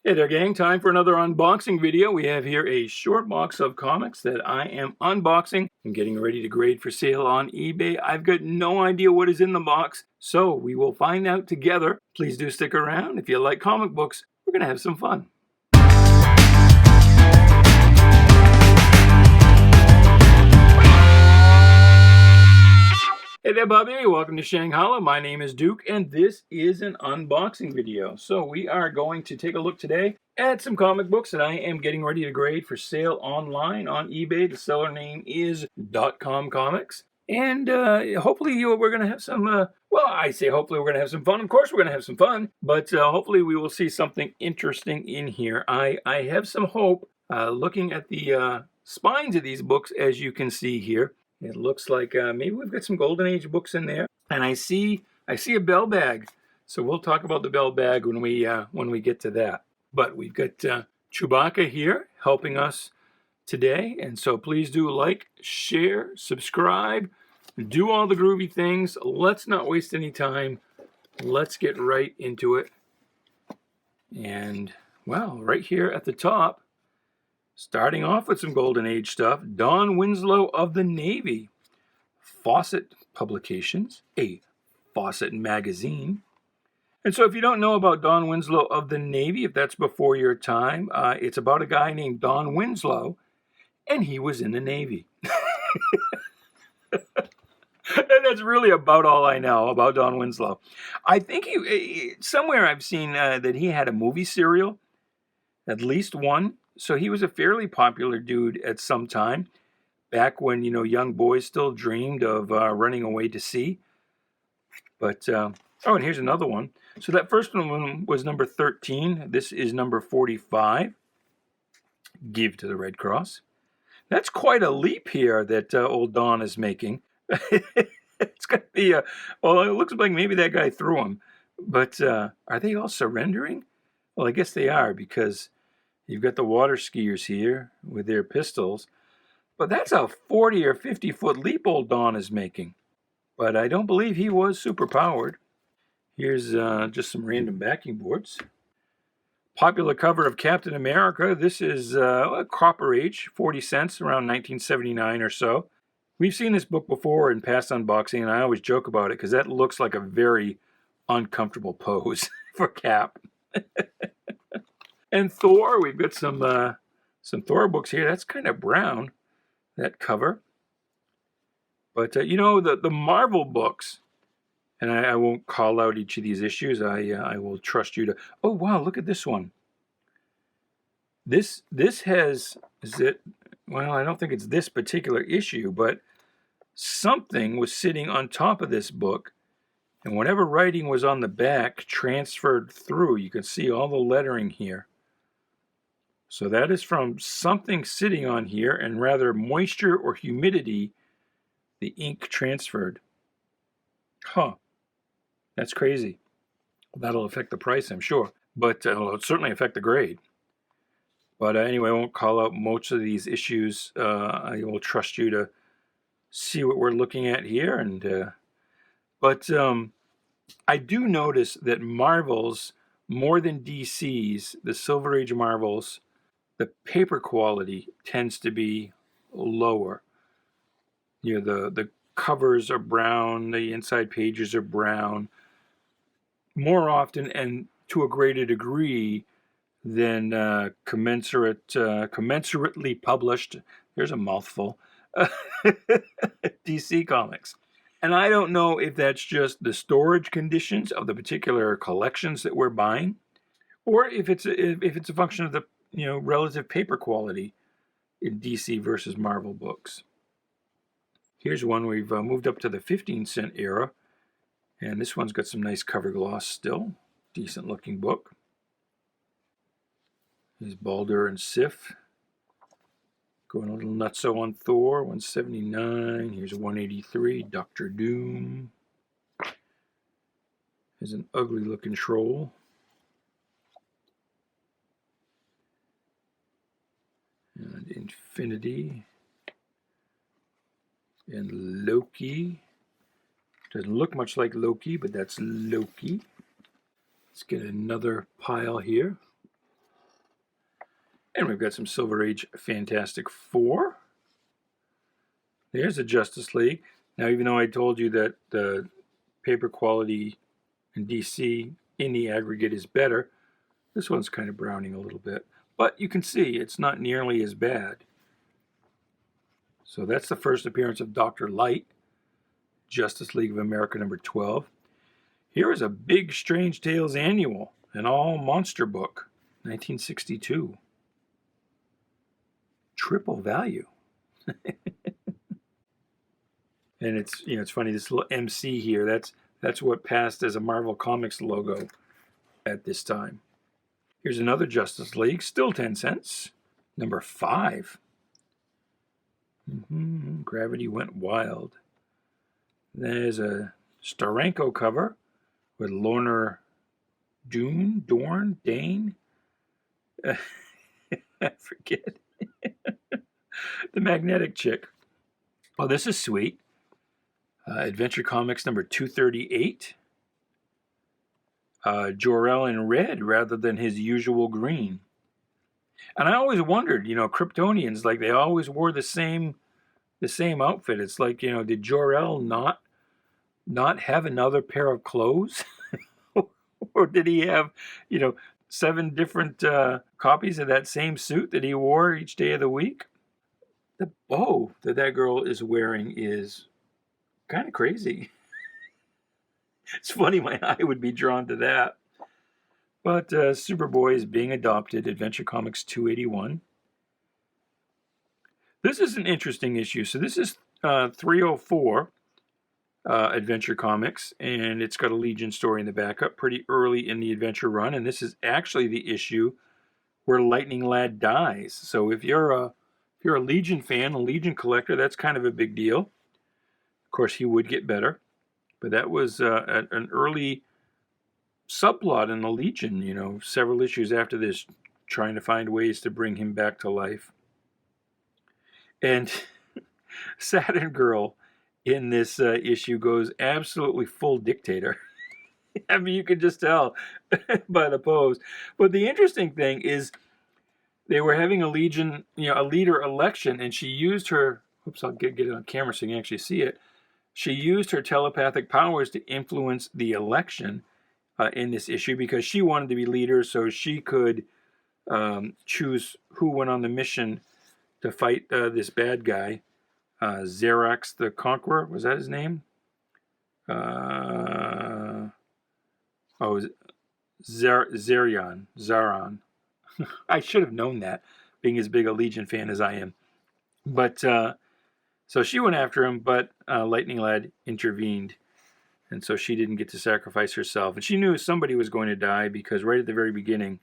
Hey there, gang. Time for another unboxing video. We have here a short box of comics that I am unboxing and getting ready to grade for sale on eBay. I've got no idea what is in the box, so we will find out together. Please do stick around. If you like comic books, we're going to have some fun. Hey there, Bobby. Welcome to Shanghai. My name is Duke, and this is an unboxing video. So we are going to take a look today at some comic books that I am getting ready to grade for sale online on eBay. The seller name is dotcomcomics. And hopefully we're going to have some, well, I say hopefully we're going to have some fun. Of course we're going to have some fun, but hopefully we will see something interesting in here. I have some hope looking at the spines of these books, as you can see here. It looks like maybe we've got some Golden Age books in there, and I see a bell bag. So we'll talk about the bell bag when we get to that. But we've got Chewbacca here helping us today, and so please do like, share, subscribe, do all the groovy things. Let's not waste any time. Let's get right into it. And well, right here at the top, starting off with some Golden Age stuff, Don Winslow of the Navy, Fawcett Publications, a Fawcett magazine. And so if you don't know about Don Winslow of the Navy, if that's before your time, it's about a guy named Don Winslow, and he was in the Navy. And that's really about all I know about Don Winslow. I think somewhere I've seen that he had a movie serial, at least one. So he was a fairly popular dude at some time, back when, young boys still dreamed of running away to sea. But, oh, and here's another one. So that first one was number 13. This is number 45. Give to the Red Cross. That's quite a leap here that old Don is making. It's going to be well, it looks like maybe that guy threw him. But are they all surrendering? Well, I guess they are, because you've got the water skiers here with their pistols. But that's a 40 or 50 foot leap old Don is making. But I don't believe he was super powered. Here's just some random backing boards. Popular cover of Captain America. This is Copper Age, 40 cents, around 1979 or so. We've seen this book before in past unboxing, and I always joke about it because that looks like a very uncomfortable pose for Cap. And Thor, we've got some Thor books here. That's kind of brown, that cover. But, the Marvel books, and I won't call out each of these issues. I will trust you to... Oh, wow, look at this one. This has... Is it... Well, I don't think it's this particular issue, but something was sitting on top of this book, and whatever writing was on the back transferred through. You can see all the lettering here. So that is from something sitting on here, and rather moisture or humidity, the ink transferred. Huh. That's crazy. That'll affect the price, I'm sure. But it'll certainly affect the grade. But anyway, I won't call out most of these issues. I will trust you to see what we're looking at here. But I do notice that Marvel's, more than DC's, the Silver Age Marvels, the paper quality tends to be lower. The covers are brown, the inside pages are brown, more often and to a greater degree than commensurately published, there's a mouthful, DC comics. And I don't know if that's just the storage conditions of the particular collections that we're buying, or if it's a function of the relative paper quality in DC versus Marvel books. Here's one we've moved up to the 15-cent era, and this one's got some nice cover gloss still. Decent looking book. Here's Baldur and Sif. Going a little nutso on Thor, 179. Here's a 183, Doctor Doom. Here's an ugly looking troll. And Infinity. And Loki. Doesn't look much like Loki, but that's Loki. Let's get another pile here. And we've got some Silver Age Fantastic Four. There's the Justice League. Now, even though I told you that the paper quality in DC in the aggregate is better, this one's kind of browning a little bit. But you can see it's not nearly as bad. So that's the first appearance of Dr. Light, Justice League of America number 12. Here is a big Strange Tales annual, an all-monster book, 1962. Triple value. And it's funny, this little MC here, that's what passed as a Marvel Comics logo at this time. Here's another Justice League, still 10 cents, number 5. Gravity Went Wild. There's a Steranko cover with Lorna Dorn, Dane. I forget. The magnetic chick. Oh, this is sweet. Adventure Comics number 238. Jor-El in red rather than his usual green. And I always wondered, Kryptonians, like they always wore the same outfit. It's like, did Jor-El not have another pair of clothes? Or did he have, 7 different copies of that same suit that he wore each day of the week? The bow that girl is wearing is kind of crazy. It's funny my eye would be drawn to that. But Superboy is being adopted, Adventure Comics 281. This is an interesting issue. So this is 304 Adventure Comics, and it's got a Legion story in the backup pretty early in the Adventure run, and this is actually the issue where Lightning Lad dies. So if you're a Legion fan, a Legion collector, that's kind of a big deal. Of course, he would get better, but that was an early subplot in the Legion, several issues after this, trying to find ways to bring him back to life. And Saturn Girl in this issue goes absolutely full dictator. I mean, you can just tell by the pose. But the interesting thing is they were having a Legion, a leader election, and she used her, oops, I'll get it on camera so you can actually see it. She used her telepathic powers to influence the election in this issue because she wanted to be leader so she could choose who went on the mission to fight this bad guy. Xerax the Conqueror, was that his name? Zaran. I should have known that, being as big a Legion fan as I am. But so she went after him, but Lightning Lad intervened, and so she didn't get to sacrifice herself. And she knew somebody was going to die because right at the very beginning,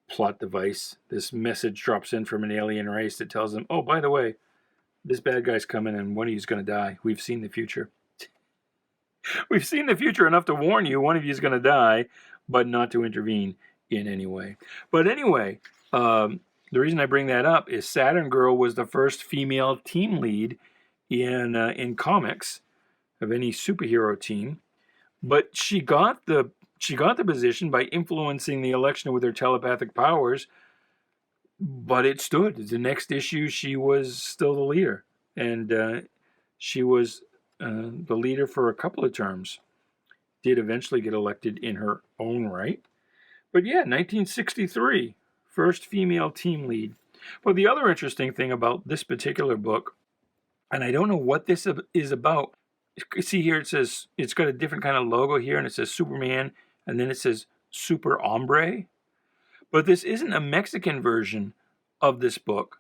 plot device, this message drops in from an alien race that tells them, oh, by the way, this bad guy's coming and one of you's going to die. We've seen the future. We've seen the future enough to warn you one of you's going to die, but not to intervene in any way. But anyway, the reason I bring that up is Saturn Girl was the first female team lead in comics of any superhero team, but she got the position by influencing the election with her telepathic powers. But it stood. The next issue, she was still the leader. And she was the leader for a couple of terms. Did eventually get elected in her own right. But yeah, 1963, first female team lead. But the other interesting thing about this particular book, and I don't know what this is about. See here, it says, it's got a different kind of logo here, and it says Superman, and then it says Super Hombre. But this isn't a Mexican version of this book.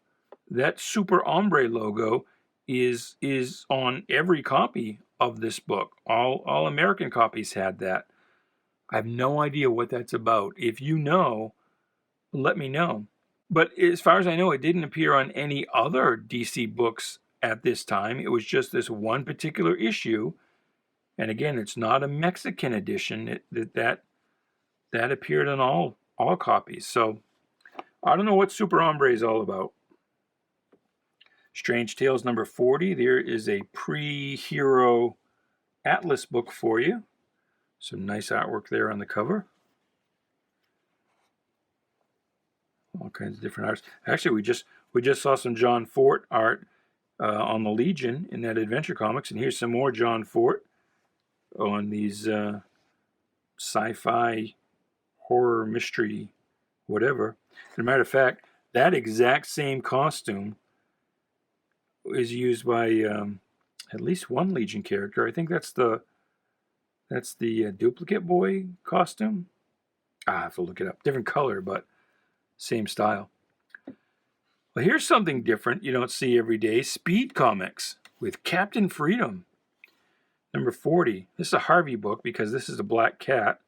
That Super Hombre logo is on every copy of this book. All American copies had that. I have no idea what that's about. If you know, let me know. But as far as I know, it didn't appear on any other DC books at this time. It was just this one particular issue. And again, it's not a Mexican edition. That appeared on all copies. So I don't know what Super Hombre is all about. Strange Tales number 40. There is a pre-hero Atlas book for you. Some nice artwork there on the cover. All kinds of different arts. Actually, we just saw some John Fort art on the Legion in that Adventure Comics, and here's some more John Fort on these sci-fi, horror, mystery, whatever. As a matter of fact, that exact same costume is used by at least one Legion character. I think that's the Duplicate Boy costume. I have to look it up. Different color, but same style. Well, here's something different you don't see every day. Speed Comics with Captain Freedom. Number 40. This is a Harvey book because this is a black cat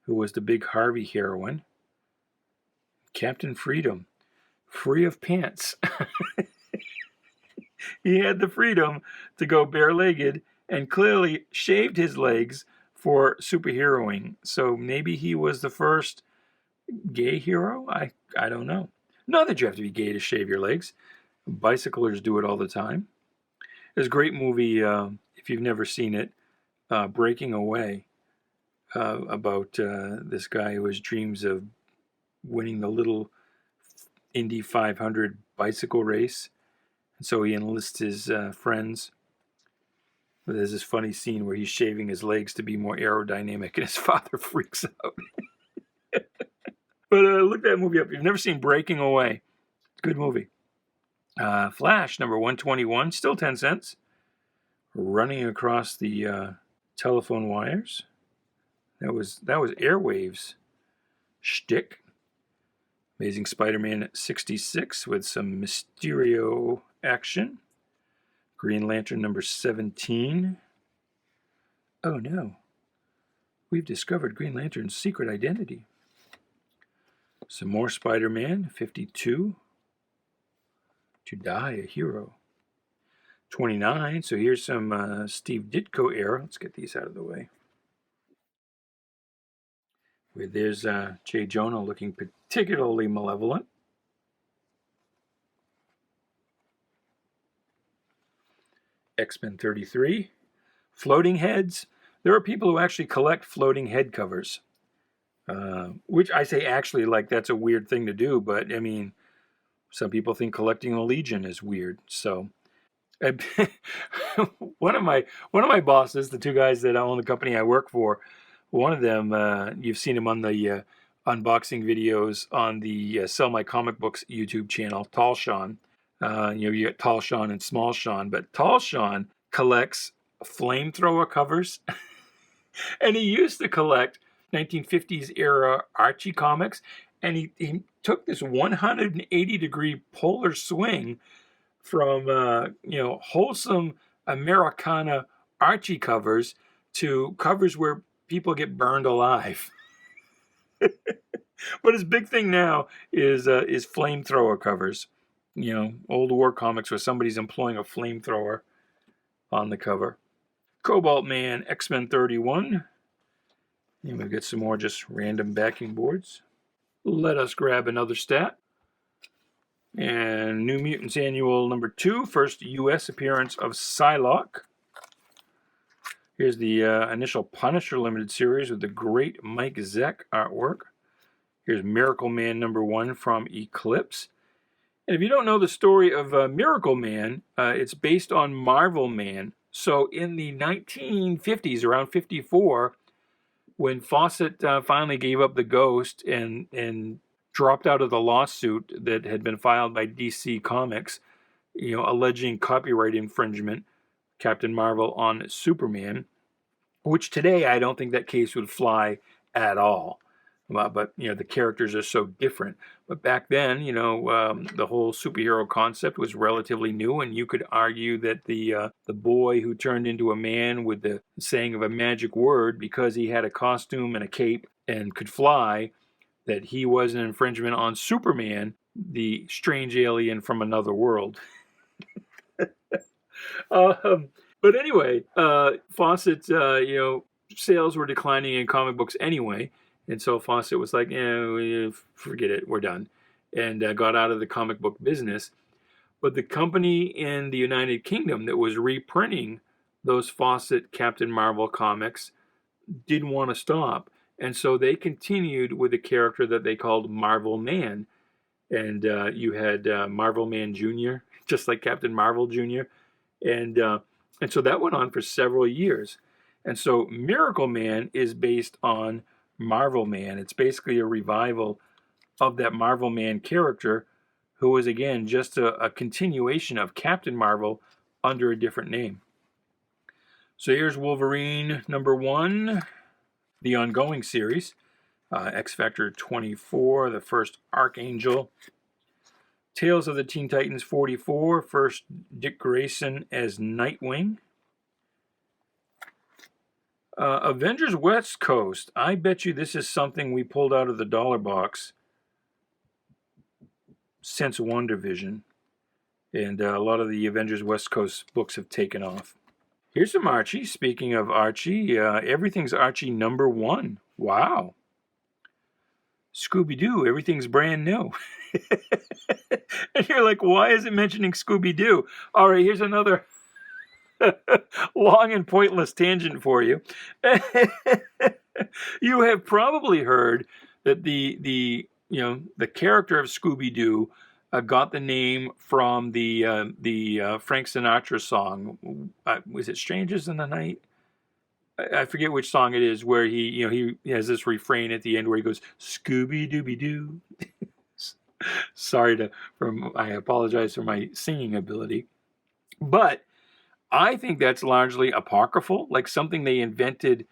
who was the big Harvey heroine. Captain Freedom. Free of pants. He had the freedom to go bare-legged and clearly shaved his legs for superheroing. So maybe he was the first gay hero? I don't know. Not that you have to be gay to shave your legs. Bicyclers do it all the time. There's a great movie, if you've never seen it, Breaking Away, about this guy who has dreams of winning the little Indy 500 bicycle race. And so he enlists his friends. But there's this funny scene where he's shaving his legs to be more aerodynamic, and his father freaks out. But look that movie up. If you've never seen Breaking Away, good movie. Flash, number 121, still 10 cents. Running across the telephone wires. That was Airwaves' shtick. Amazing Spider-Man 66 with some Mysterio action. Green Lantern number 17. Oh no. We've discovered Green Lantern's secret identity. Some more Spider-Man 52. To die a hero. 29. So here's some Steve Ditko era. Let's get these out of the way. Where there's J. Jonah looking particularly malevolent. X-Men 33. Floating heads. There are people who actually collect floating head covers. Which I say actually like that's a weird thing to do, but I mean, some people think collecting the Legion is weird. So one of my bosses, the two guys that own the company I work for, one of them, you've seen him on the unboxing videos on the Sell My Comic Books YouTube channel, Tall Sean. You get Tall Sean and Small Sean, but Tall Sean collects flamethrower covers. And he used to collect 1950s era Archie comics, and he took this 180-degree polar swing from wholesome Americana Archie covers to covers where people get burned alive. But his big thing now is flamethrower covers. Old war comics where somebody's employing a flamethrower on the cover. Cobalt Man, X-Men 31. And we'll get some more just random backing boards. Let us grab another stat. And New Mutants Annual number 2, first U.S. appearance of Psylocke. Here's the initial Punisher limited series with the great Mike Zeck artwork. Here's Miracle Man number 1 from Eclipse. And if you don't know the story of Miracle Man, it's based on Marvel Man. So in the 1950s, around 54, when Fawcett finally gave up the ghost and dropped out of the lawsuit that had been filed by DC Comics, alleging copyright infringement, Captain Marvel on Superman, which today I don't think that case would fly at all. But the characters are so different. But back then, the whole superhero concept was relatively new, and you could argue that the boy who turned into a man with the saying of a magic word, because he had a costume and a cape and could fly, that he was an infringement on Superman, the strange alien from another world. But anyway, Fawcett's sales were declining in comic books anyway. And so Fawcett was like, forget it, we're done. And got out of the comic book business. But the company in the United Kingdom that was reprinting those Fawcett Captain Marvel comics didn't want to stop. And so they continued with a character that they called Marvel Man. and you had Marvel Man Jr., just like Captain Marvel Jr., and so that went on for several years. And so Miracle Man is based on Marvel Man. It's basically a revival of that Marvel Man character, who was, again, just a continuation of Captain Marvel under a different name. So here's Wolverine #1, the ongoing series. X Factor 24, the first Archangel. Tales of the Teen Titans 44, first Dick Grayson as Nightwing. Avengers West Coast. I bet you this is something we pulled out of the dollar box since WandaVision. And a lot of the Avengers West Coast books have taken off. Here's some Archie. Speaking of Archie, everything's Archie #1. Wow. Scooby-Doo, everything's brand new. And you're like, why is it mentioning Scooby-Doo? All right, here's another long and pointless tangent for you. You have probably heard that the character of Scooby-Doo got the name from the Frank Sinatra song. Was it "Strangers in the Night"? I forget which song it is, where he has this refrain at the end where he goes, "Scooby-Dooby-Doo." I apologize for my singing ability, but I think that's largely apocryphal, like something they invented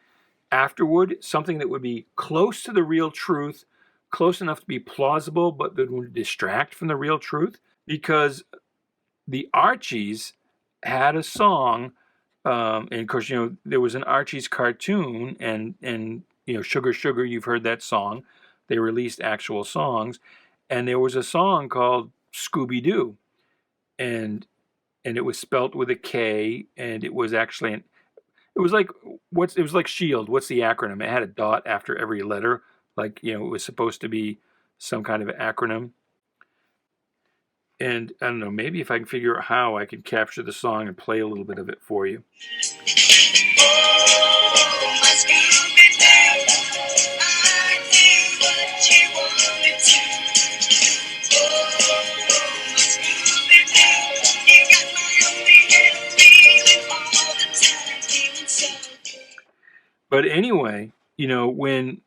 afterward, something that would be close to the real truth, close enough to be plausible, but that would distract from the real truth, because the Archies had a song. And of course, there was an Archie's cartoon, and Sugar Sugar, you've heard that song. They released actual songs, and there was a song called Scooby-Doo, and it was spelt with a K, and it was actually it was like SHIELD. What's the acronym? It had a dot after every letter, like it was supposed to be some kind of acronym. And I don't know, maybe if I can figure out how I can capture the song and play a little bit of it for you. But anyway, when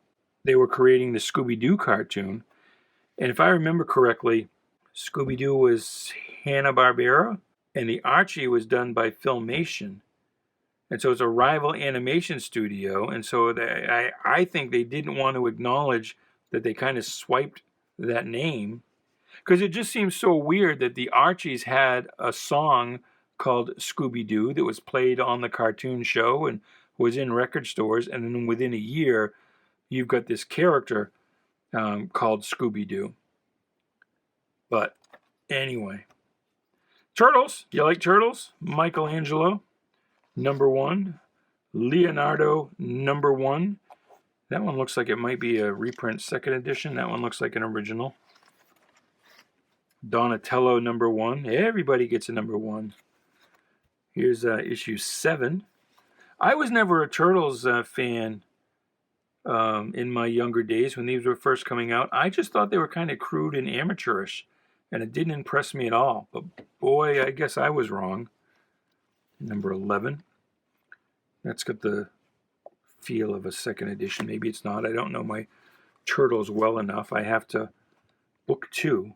they were creating the Scooby-Doo cartoon, and if I remember correctly, Scooby-Doo was Hanna-Barbera, and the Archie was done by Filmation. And so it's a rival animation studio, and so I think they didn't want to acknowledge that they kind of swiped that name, because it just seems so weird that the Archies had a song called Scooby-Doo that was played on the cartoon show and was in record stores, and then within a year, you've got this character called Scooby-Doo. But anyway, Turtles. You like Turtles? Michelangelo, #1. Leonardo, #1. That one looks like it might be a reprint, 2nd edition. That one looks like an original. Donatello, #1. Everybody gets a #1. Here's issue 7. I was never a Turtles fan in my younger days when these were first coming out. I just thought they were kind of crude and amateurish, and it didn't impress me at all. But boy, I guess I was wrong. #11. That's got the feel of a 2nd edition. Maybe it's not. I don't know my Turtles well enough. I have to book 2.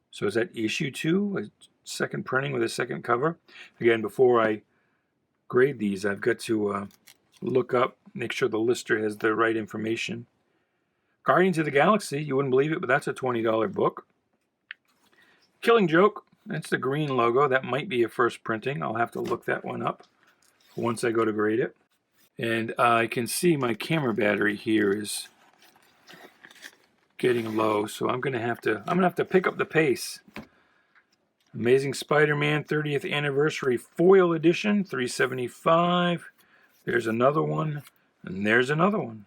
So is that issue 2? A 2nd printing with a 2nd cover? Again, before I grade these, I've got to look up, make sure the lister has the right information. Guardians of the Galaxy, you wouldn't believe it, but that's a $20 book. Killing Joke, that's the green logo. That might be a first printing. I'll have to look that one up once I go to grade it. And I can see my camera battery here is getting low, so I'm gonna have to pick up the pace. Amazing Spider-Man 30th Anniversary Foil Edition, $3.75. There's another one, and there's another one.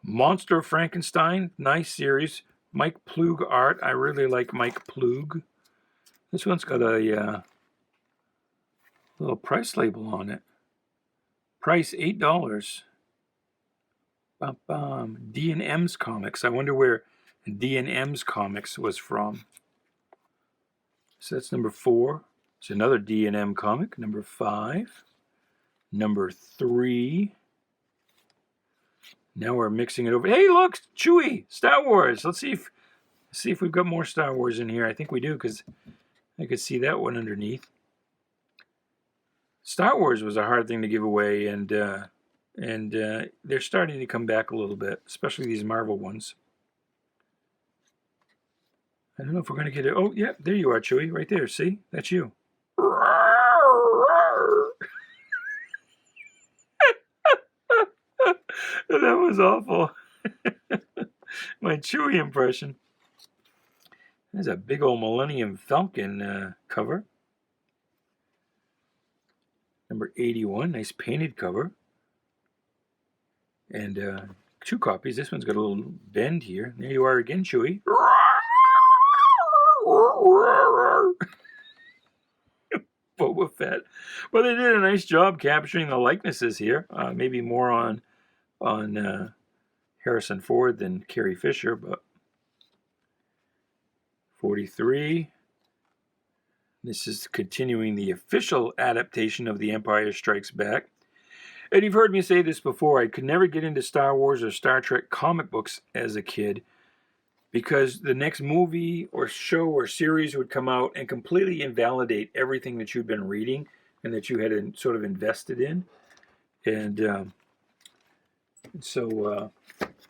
Monster of Frankenstein, nice series. Mike Ploog art. I really like Mike Ploog. This one's got a little price label on it. Price $8. D&M's Comics. I wonder where D&M's Comics was from. So that's number 4. It's another D&M comic. Number 5. Number 3. Now we're mixing it over. Hey, look, Chewie, Star Wars. Let's see if we've got more Star Wars in here. I think we do, because I could see that one underneath. Star Wars was a hard thing to give away, and they're starting to come back a little bit, especially these Marvel ones. I don't know if we're going to get it. Oh, yeah, there you are, Chewie, right there. See? That's you. That was awful. My Chewie impression. There's a big old Millennium Falcon cover. Number 81, nice painted cover. And 2 copies. This one's got a little bend here. There you are again, Chewie. Boba Fett. But they did a nice job capturing the likenesses here. Maybe more on Harrison Ford than Carrie Fisher, but 43. This is continuing the official adaptation of The Empire Strikes Back. And you've heard me say this before, I could never get into Star Wars or Star Trek comic books as a kid because the next movie or show or series would come out and completely invalidate everything that you'd been reading and that you had sort of invested in. And so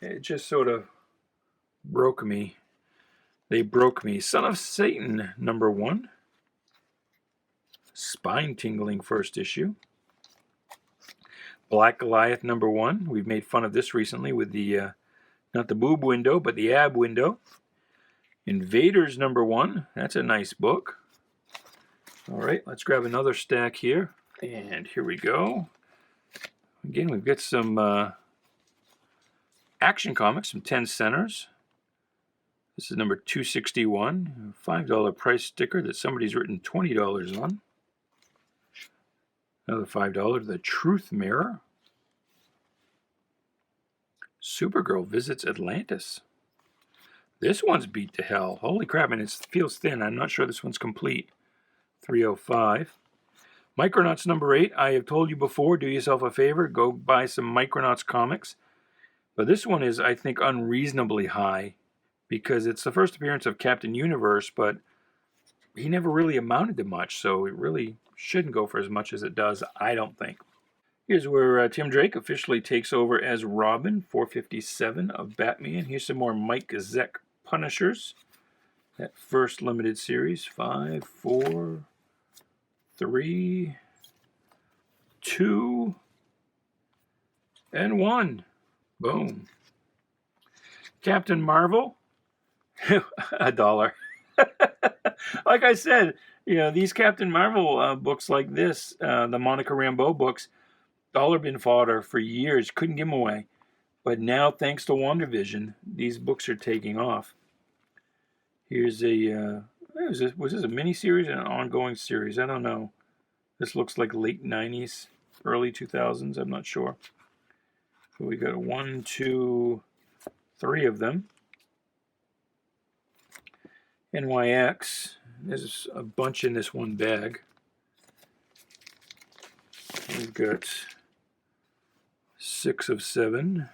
it just sort of broke me. They broke me. Son of Satan, number 1. Spine-tingling first issue. Black Goliath, number 1. We've made fun of this recently with the, not the boob window, but the ab window. Invaders, number 1. That's a nice book. All right, let's grab another stack here. And here we go. Again, we've got some action comics, some 10 centers. This is number 261. A $5 price sticker that somebody's written $20 on. Another $5, The Truth Mirror. Supergirl Visits Atlantis. This one's beat to hell. Holy crap, and it feels thin. I'm not sure this one's complete. $305. Micronauts number 8. I have told you before, do yourself a favor, go buy some Micronauts comics. But this one is, I think, unreasonably high because it's the first appearance of Captain Universe, but he never really amounted to much, so it really shouldn't go for as much as it does, I don't think. Here's where Tim Drake officially takes over as Robin, 457 of Batman. Here's some more Mike Zeck Punishers. That first limited series, 5, 4, 3, 2, and 1. Boom. Captain Marvel, $1. Like I said, you know, these Captain Marvel books like this, the Monica Rambeau books, dollar bin fodder for years. Couldn't give them away. But now, thanks to WandaVision, these books are taking off. Here's a, was this a mini-series or an ongoing series? I don't know. This looks like late 90s, early 2000s. I'm not sure. So we got 1, 2, 3 of them. NYX. There's a bunch in this one bag. We've got 6 of 7,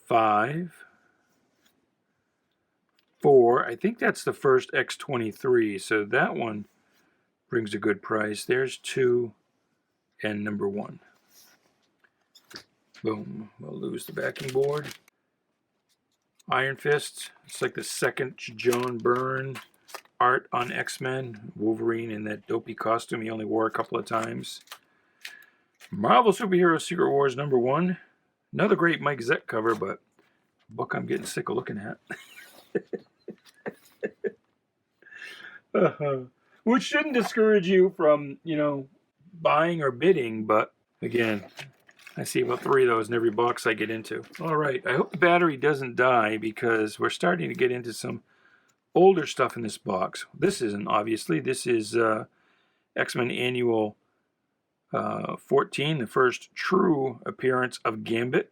5, 4. I think that's the first X-23, so that one brings a good price. There's 2 and number 1. Boom. We'll lose the backing board. Iron Fist. It's like the second John Byrne art on X-Men. Wolverine in that dopey costume he only wore a couple of times. Marvel Superhero Secret Wars number 1. Another great Mike Zeck cover, but a book I'm getting sick of looking at. Which shouldn't discourage you from, you know, buying or bidding, but again, I see about 3 of those in every box I get into. All right, I hope the battery doesn't die because we're starting to get into some older stuff in this box. This isn't, obviously. This is X-Men Annual 14, the first true appearance of Gambit.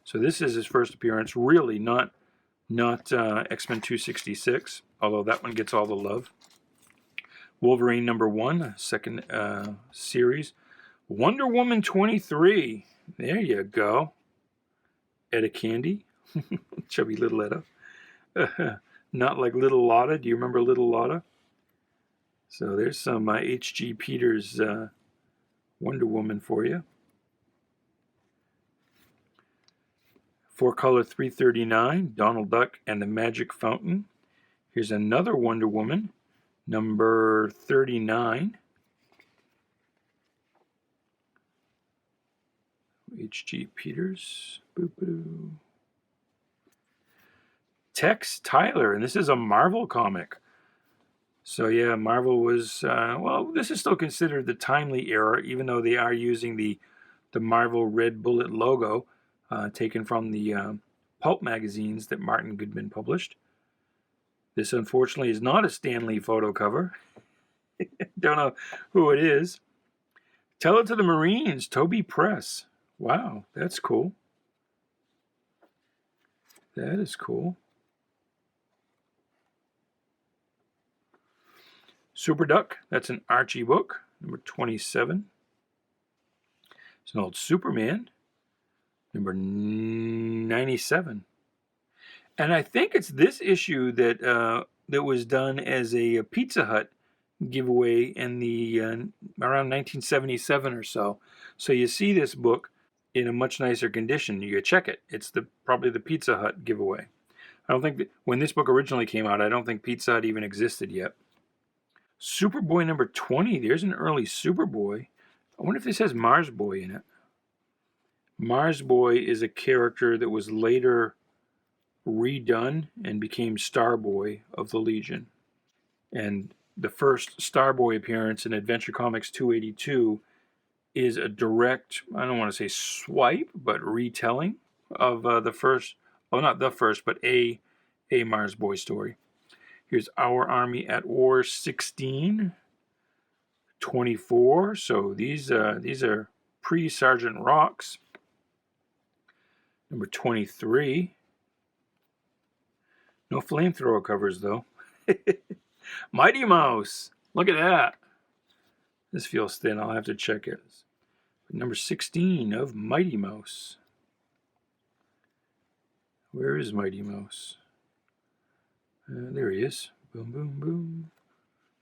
So this is his first appearance, really not not X-Men 266, although that one gets all the love. Wolverine #1, second series. Wonder Woman 23. There you go. Etta Candy. Chubby little Etta. Not like Little Lotta. Do you remember Little Lotta? So there's some H.G. Peters Wonder Woman for you. 4-color 339, Donald Duck and the Magic Fountain. Here's another Wonder Woman, number 39. H.G. Peters. Boop-a-doo. Tex Tyler, and this is a Marvel comic. So yeah, Marvel was, well, this is still considered the timely era, even though they are using the Marvel Red Bullet logo, taken from the pulp magazines that Martin Goodman published. This, unfortunately, is not a Stan Lee photo cover. Don't know who it is. Tell It to the Marines, Toby Press. Wow, that's cool. That is cool. Super Duck, that's an Archie book, number 27. It's an old Superman, number 97. And I think it's this issue that that was done as a Pizza Hut giveaway in the around 1977 or so. So you see this book in a much nicer condition. You check it. It's probably the Pizza Hut giveaway. I don't think that, when this book originally came out, I don't think Pizza Hut even existed yet. Superboy number 20. There's an early Superboy. I wonder if this has Mars Boy in it. Mars Boy is a character that was later redone and became Starboy of the Legion. And the first Starboy appearance in Adventure Comics 282 is a direct, I don't want to say swipe, but retelling of the first, well, not the first, but a Mars Boy story. Here's Our Army at War 16, 24. So these are pre-Sergeant Rocks. Number 23. No flamethrower covers, though. Mighty Mouse. Look at that. This feels thin. I'll have to check it. Number 16 of Mighty Mouse. Where is Mighty Mouse? There he is. Boom, boom, boom.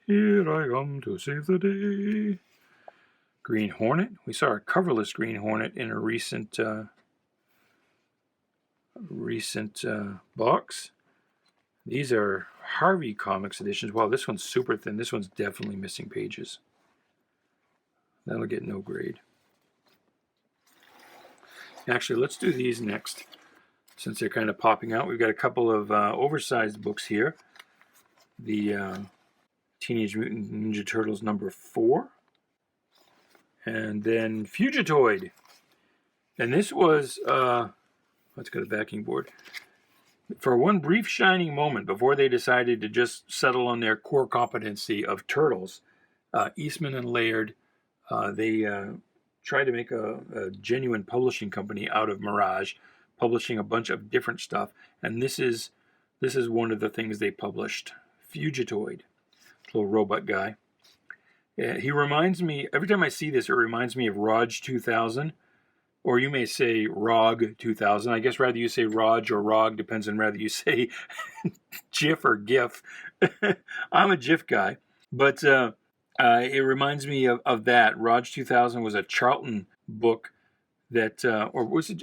Here I come to save the day. Green Hornet. We saw a coverless Green Hornet in a recent box. These are Harvey Comics editions. Wow, this one's super thin. This one's definitely missing pages. That'll get no grade. Actually, let's do these next, since they're kind of popping out. We've got a couple of oversized books here. The Teenage Mutant Ninja Turtles number 4. And then Fugitoid. And this was, let's go to the backing board. For one brief shining moment before they decided to just settle on their core competency of Turtles, Eastman and Laird, they tried to make a genuine publishing company out of Mirage, publishing a bunch of different stuff. And this is one of the things they published. Fugitoid, little robot guy. He reminds me, every time I see this, it reminds me of Rog 2000. Or you may say ROG 2000. I guess rather you say Rog or ROG, depends on whether you say GIF or GIF. I'm a GIF guy. But it reminds me of that. ROG 2000 was a Charlton book that, or was it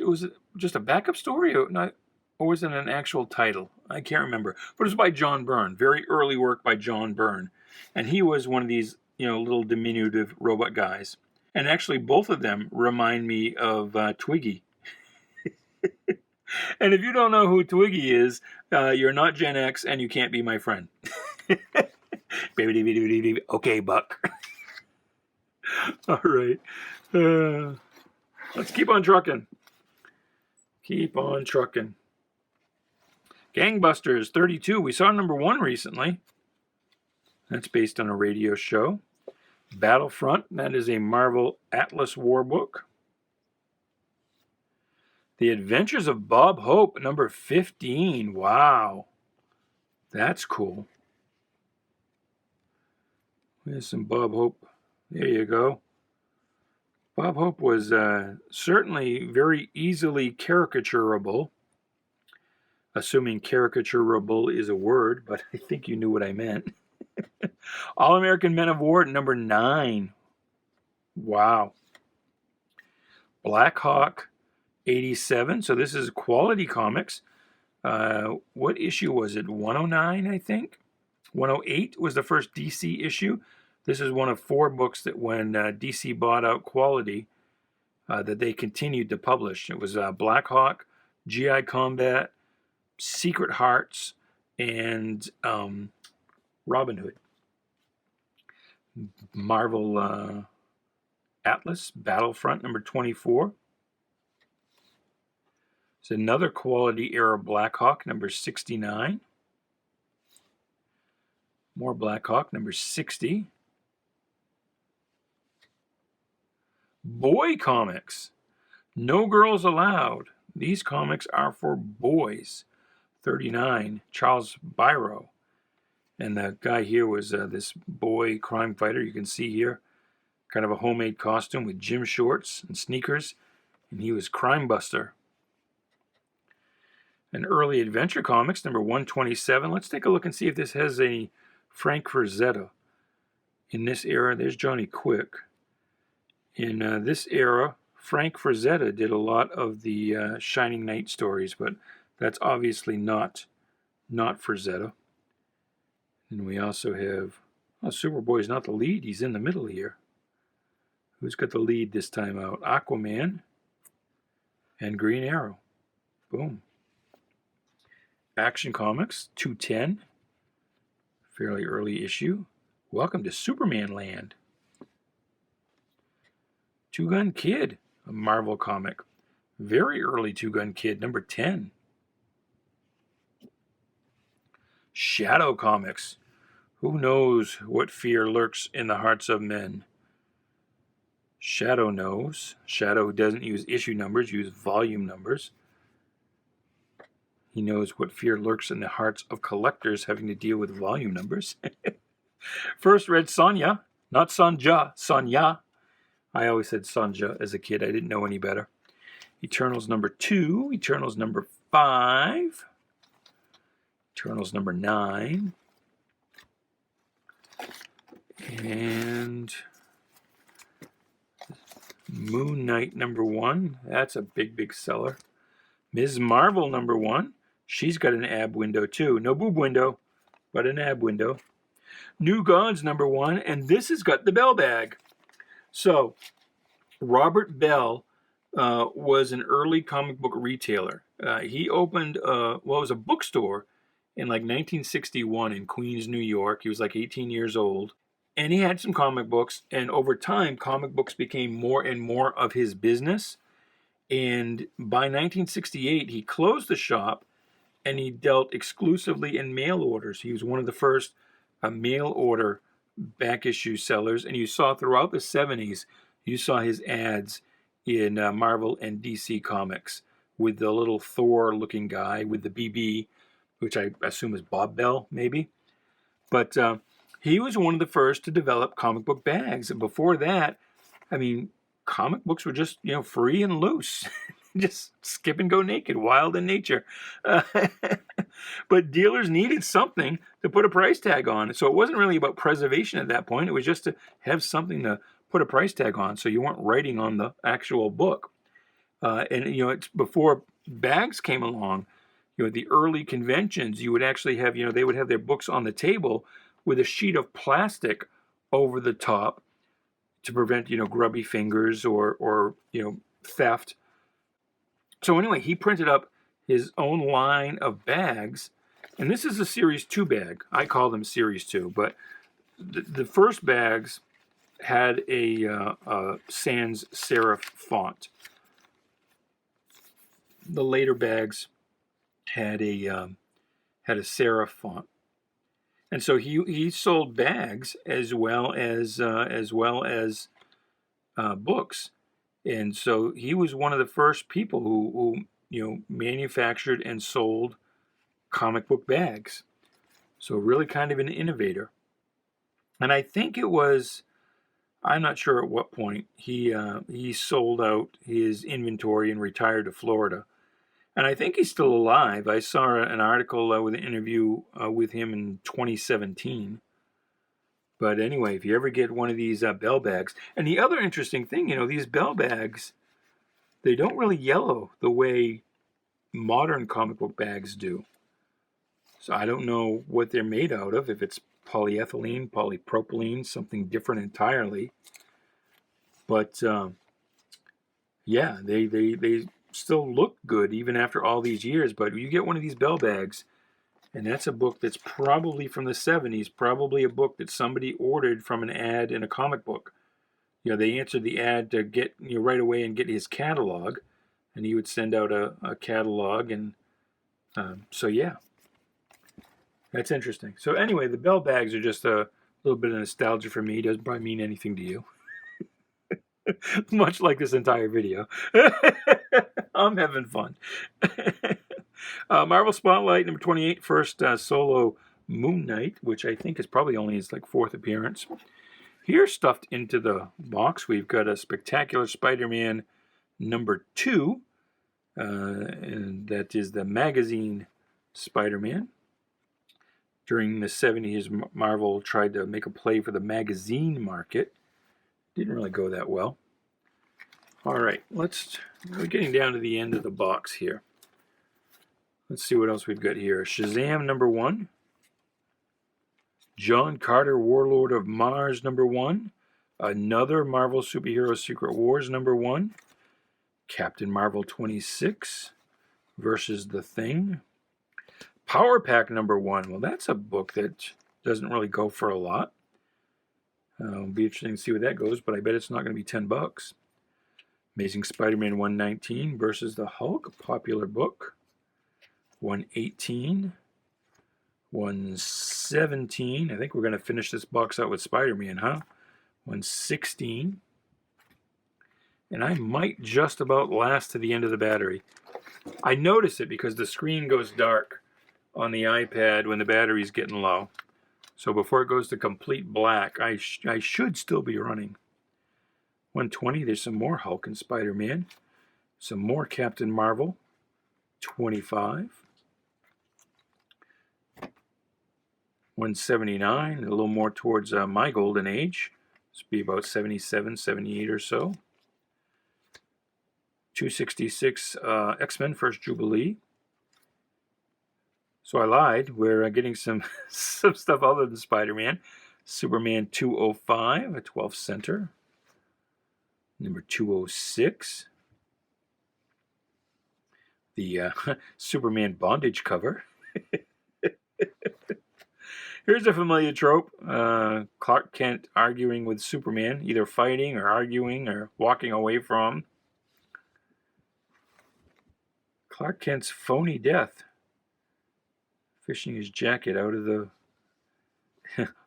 just a backup story? Or was it an actual title? I can't remember. But it was by John Byrne. Very early work by John Byrne. And he was one of these, little diminutive robot guys. And actually, both of them remind me of Twiggy. And if you don't know who Twiggy is, you're not Gen X and you can't be my friend. Okay, Buck. All right. Let's keep on trucking. Keep on trucking. Gangbusters 32. We saw number 1 recently. That's based on a radio show. Battlefront, that is a Marvel Atlas War book. The Adventures of Bob Hope, number 15. Wow. That's cool. There's some Bob Hope. There you go. Bob Hope was certainly very easily caricaturable, assuming caricaturable is a word, but I think you knew what I meant. All-American Men of War, number 9. Wow. Black Hawk, 87. So this is Quality Comics. What issue was it? 109, I think? 108 was the first DC issue. This is one of 4 books that when DC bought out Quality, that they continued to publish. It was Black Hawk, GI Combat, Secret Hearts, and Robin Hood. Marvel Atlas, Battlefront, number 24. It's another Quality era Black Hawk, number 69. More Black Hawk, number 60. Boy Comics. No Girls Allowed. These comics are for boys. 39. Charles Biro. And the guy here was this boy crime fighter. You can see here, kind of a homemade costume with gym shorts and sneakers. And he was Crime Buster. An early adventure comics, number 127. Let's take a look and see if this has any Frank Frazetta. In this era, there's Johnny Quick. In this era, Frank Frazetta did a lot of the Shining Knight stories, but that's obviously not Frazetta. And we also have, oh, Superboy's not the lead, he's in the middle here. Who's got the lead this time out? Aquaman and Green Arrow. Boom. Action Comics, 210. Fairly early issue. Welcome to Superman Land. Two Gun Kid, a Marvel comic. Very early Two Gun Kid, number 10. Shadow Comics. Who knows what fear lurks in the hearts of men? Shadow knows. Shadow doesn't use issue numbers, use volume numbers. He knows what fear lurks in the hearts of collectors having to deal with volume numbers. First read Sonya, not Sonja, Sonya. I always said Sonja as a kid. I didn't know any better. Eternals number 2, Eternals number 5, Eternals number 9, and Moon Knight number 1. That's a big seller. Ms. Marvel number 1. She's got an ab window too. No boob window, but an ab window. New Gods number 1, and this has got the Bell bag. So, Robert Bell was an early comic book retailer. He opened, it was a bookstore in like 1961 in Queens, New York. He was like 18 years old. And he had some comic books, and over time, comic books became more and more of his business. And by 1968, he closed the shop, and he dealt exclusively in mail orders. He was one of the first mail order back issue sellers, and you saw throughout the 70s, you saw his ads in Marvel and DC Comics with the little Thor-looking guy with the BB, which I assume is Bob Bell, maybe. But he was one of the first to develop comic book bags. And before that, I mean, comic books were just, free and loose. Just skip and go naked, wild in nature. But dealers needed something to put a price tag on. So it wasn't really about preservation at that point. It was just to have something to put a price tag on so you weren't writing on the actual book. And it's before bags came along. The early conventions, you would actually have, they would have their books on the table with a sheet of plastic over the top to prevent, grubby fingers or theft. So anyway, he printed up his own line of bags, and this is a Series 2 bag. I call them Series 2, but the first bags had a sans serif font. The later bags had a serif font, and so he sold bags as well as books. And so he was one of the first people who manufactured and sold comic book bags. So really kind of an innovator. And I think it was, I'm not sure at what point, he sold out his inventory and retired to Florida. And I think he's still alive. I saw an article with an interview with him in 2017. But anyway, if you ever get one of these bell bags, and the other interesting thing, these bell bags, they don't really yellow the way modern comic book bags do. So I don't know what they're made out of, if it's polyethylene, polypropylene, something different entirely. But yeah, they still look good even after all these years. But you get one of these bell bags, and that's a book that's probably from the 70s, probably a book that somebody ordered from an ad in a comic book. They answered the ad to get right away and get his catalog, and he would send out a catalog, and so yeah, that's interesting. So anyway, the bell bags are just a little bit of nostalgia for me. It doesn't probably mean anything to you. Much like this entire video. I'm having fun. Marvel Spotlight, number 28, first solo Moon Knight, which I think is probably only his fourth appearance. Here, stuffed into the box, we've got a Spectacular Spider-Man number 2, and that is the magazine Spider-Man. During the 70s, Marvel tried to make a play for the magazine market. Didn't really go that well. All right, we're getting down to the end of the box here. Let's see what else we've got here. Shazam number 1. John Carter, Warlord of Mars number 1. Another Marvel Superhero Secret Wars number 1. Captain Marvel 26 versus The Thing. Power Pack number 1. Well, that's a book that doesn't really go for a lot. It'll be interesting to see where that goes, but I bet it's not going to be $10. Amazing Spider-Man 119 versus the Hulk, a popular book. 118. 117. I think we're going to finish this box out with Spider-Man, huh? 116. And I might just about last to the end of the battery. I notice it because the screen goes dark on the iPad when the battery's getting low. So before it goes to complete black, I should still be running. 120, there's some more Hulk and Spider-Man. Some more Captain Marvel. 25. 179, a little more towards my golden age. This would be about 77, 78 or so. 266, X-Men First Jubilee. So I lied. We're getting some stuff other than Spider-Man. Superman 205, a 12th center. Number 206. The Superman bondage cover. Here's a familiar trope. Clark Kent arguing with Superman, either fighting or arguing or walking away from. Clark Kent's phony death. Fishing his jacket out of the...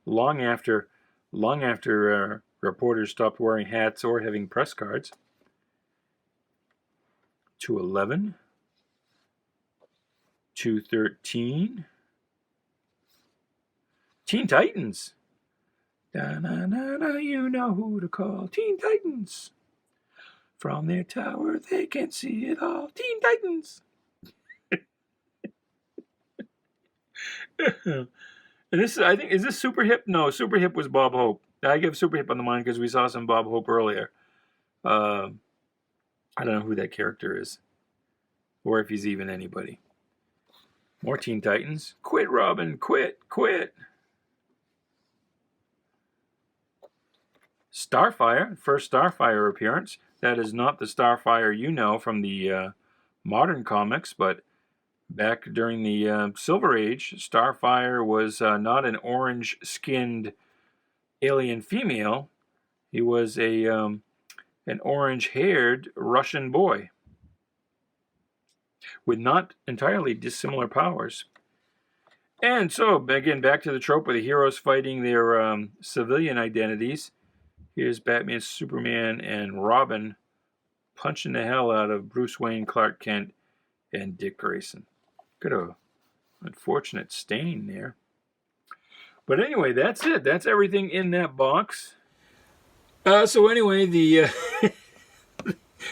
long after reporters stopped wearing hats or having press cards. 211. 213. Teen Titans. Da-na-na-na, you know who to call. Teen Titans. From their tower, they can see it all. Teen Titans. And this, I think, is this Super Hip? No, Super Hip was Bob Hope. I give Super Hip on the mind because we saw some Bob Hope earlier. I don't know who that character is, or if he's even anybody. More Teen Titans. Quit, Robin. Quit. Quit. Starfire. First Starfire appearance. That is not the Starfire you know from the modern comics, but back during the Silver Age, Starfire was not an orange-skinned alien female. He was an orange-haired Russian boy with not entirely dissimilar powers. And so, again, back to the trope of the heroes fighting their civilian identities. Here's Batman, Superman, and Robin punching the hell out of Bruce Wayne, Clark Kent, and Dick Grayson. Got a unfortunate stain there. But anyway, that's it. That's everything in that box. So anyway, the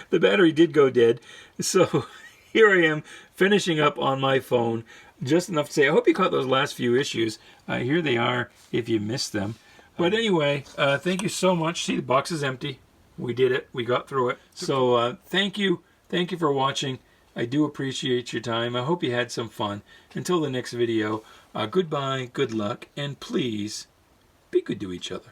the battery did go dead. So here I am finishing up on my phone. Just enough to say, I hope you caught those last few issues. Here they are if you missed them. But anyway, thank you so much. See, the box is empty. We did it. We got through it. So thank you. Thank you for watching. I do appreciate your time. I hope you had some fun. Until the next video, goodbye, good luck, and please be good to each other.